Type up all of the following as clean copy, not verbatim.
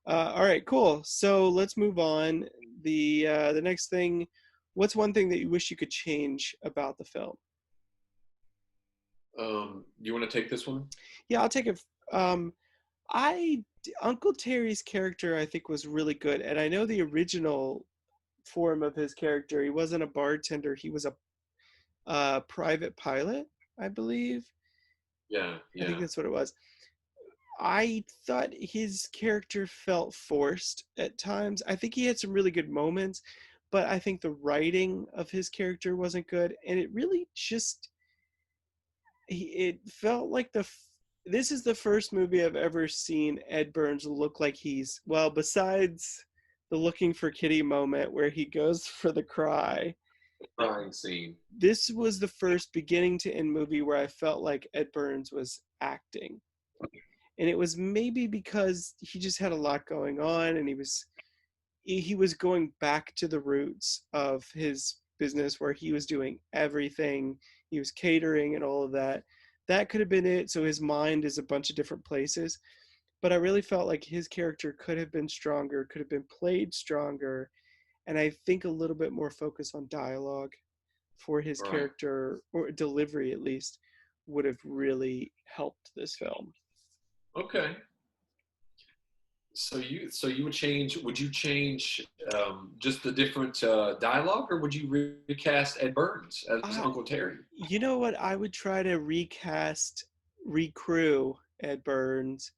All right, cool. So let's move on. The next thing, what's one thing that you wish you could change about the film? You want to take this one? Yeah, I'll take it. Um, I Uncle Terry's character I think was really good, and I know the original form of his character. He wasn't a bartender. He was a private pilot, I believe. Yeah, I think yeah. that's what it was. I thought his character felt forced at times. I think he had some really good moments, but I think the writing of his character wasn't good, and it really just it felt like this is the first movie I've ever seen Ed Burns look like he's well, besides the looking for Kitty moment where he goes for the cry. Crying scene. This was the first beginning to end movie where I felt like Ed Burns was acting. And it was maybe because he just had a lot going on and he was going back to the roots of his business where he was doing everything. He was catering and all of that. That could have been it. So his mind is a bunch of different places. But I really felt like his character could have been stronger, could have been played stronger, and I think a little bit more focus on dialogue for his Right. character, or delivery at least, would have really helped this film. Okay. So you would you change just the different dialogue, or would you recast Ed Burns as Uh, Uncle Terry? you know what? I would try to recrew Ed Burns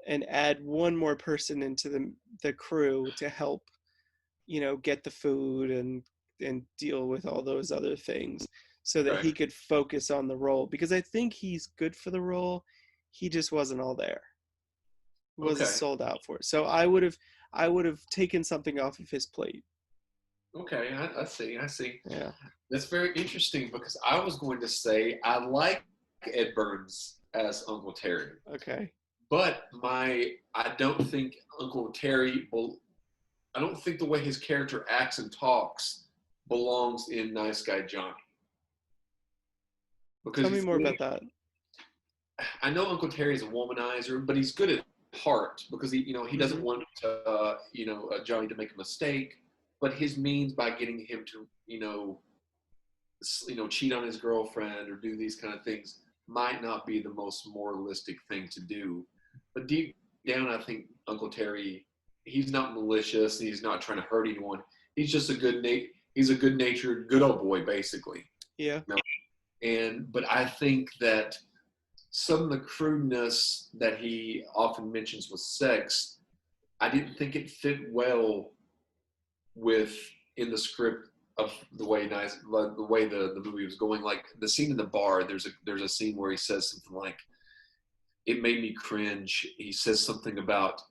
and add one more person into the crew to help, get the food and deal with all those other things so that Okay. he could focus on the role because I think he's good for the role. He just wasn't all there. He wasn't Okay. sold out for it. So I would have taken something off of his plate. Okay. I see. I see. Yeah. That's very interesting because I was going to say I like Ed Burns as Uncle Terry, Okay. but I don't think Uncle Terry will. I don't think the way his character acts and talks belongs in Nice Guy Johnny because Tell me he's more good. about that. I know Uncle Terry's a womanizer, but he's good at heart because he doesn't Mm-hmm. want Johnny to make a mistake, but his means by getting him to cheat on his girlfriend or do these kind of things might not be the most moralistic thing to do. But deep down, I think Uncle Terry, he's not malicious. He's not trying to hurt anyone. He's just he's a good natured, good old boy, basically. Yeah. You know? But I think that some of the crudeness that he often mentions with sex, I didn't think it fit well with in the script of the way the movie was going. Like the scene in the bar, there's a scene where he says something like, "It made me cringe." He says something about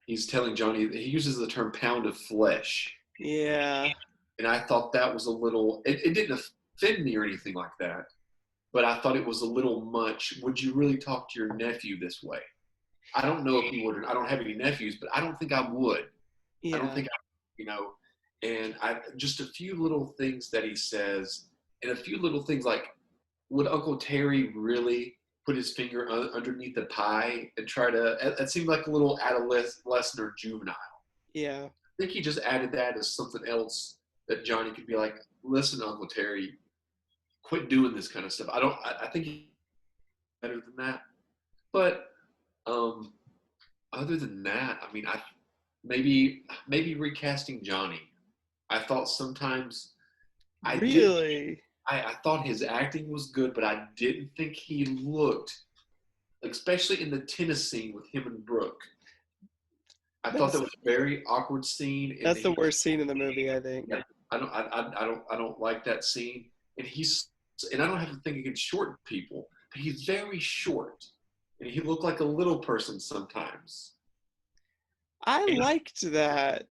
he's telling Johnny he uses the term "pound of flesh," Yeah. and I thought that was a little. It didn't offend me or anything like that, but I thought it was a little much. Would you really talk to your nephew this way? I don't know if you would. I don't have any nephews, but I don't think I would. I don't Yeah. think you know. And I just a few little things that he says, and a few little things like, would Uncle Terry really put his finger underneath the pie and try to? It seemed like a little adolescent or juvenile. Yeah. I think he just added that as something else that Johnny could be like, listen, Uncle Terry, quit doing this kind of stuff. I don't. I think he's better than that. But um, other than that, I mean, maybe recasting Johnny. I thought sometimes I did. Really? I thought his acting was good, but I didn't think he looked, especially in the tennis scene with him and Brooke. I thought That's that was a very awkward scene, and that's the he, worst scene in the movie, I think. yeah, I don't like that scene. And I don't have to think against short people, but he's very short, and he looked like a little person sometimes. I And liked that.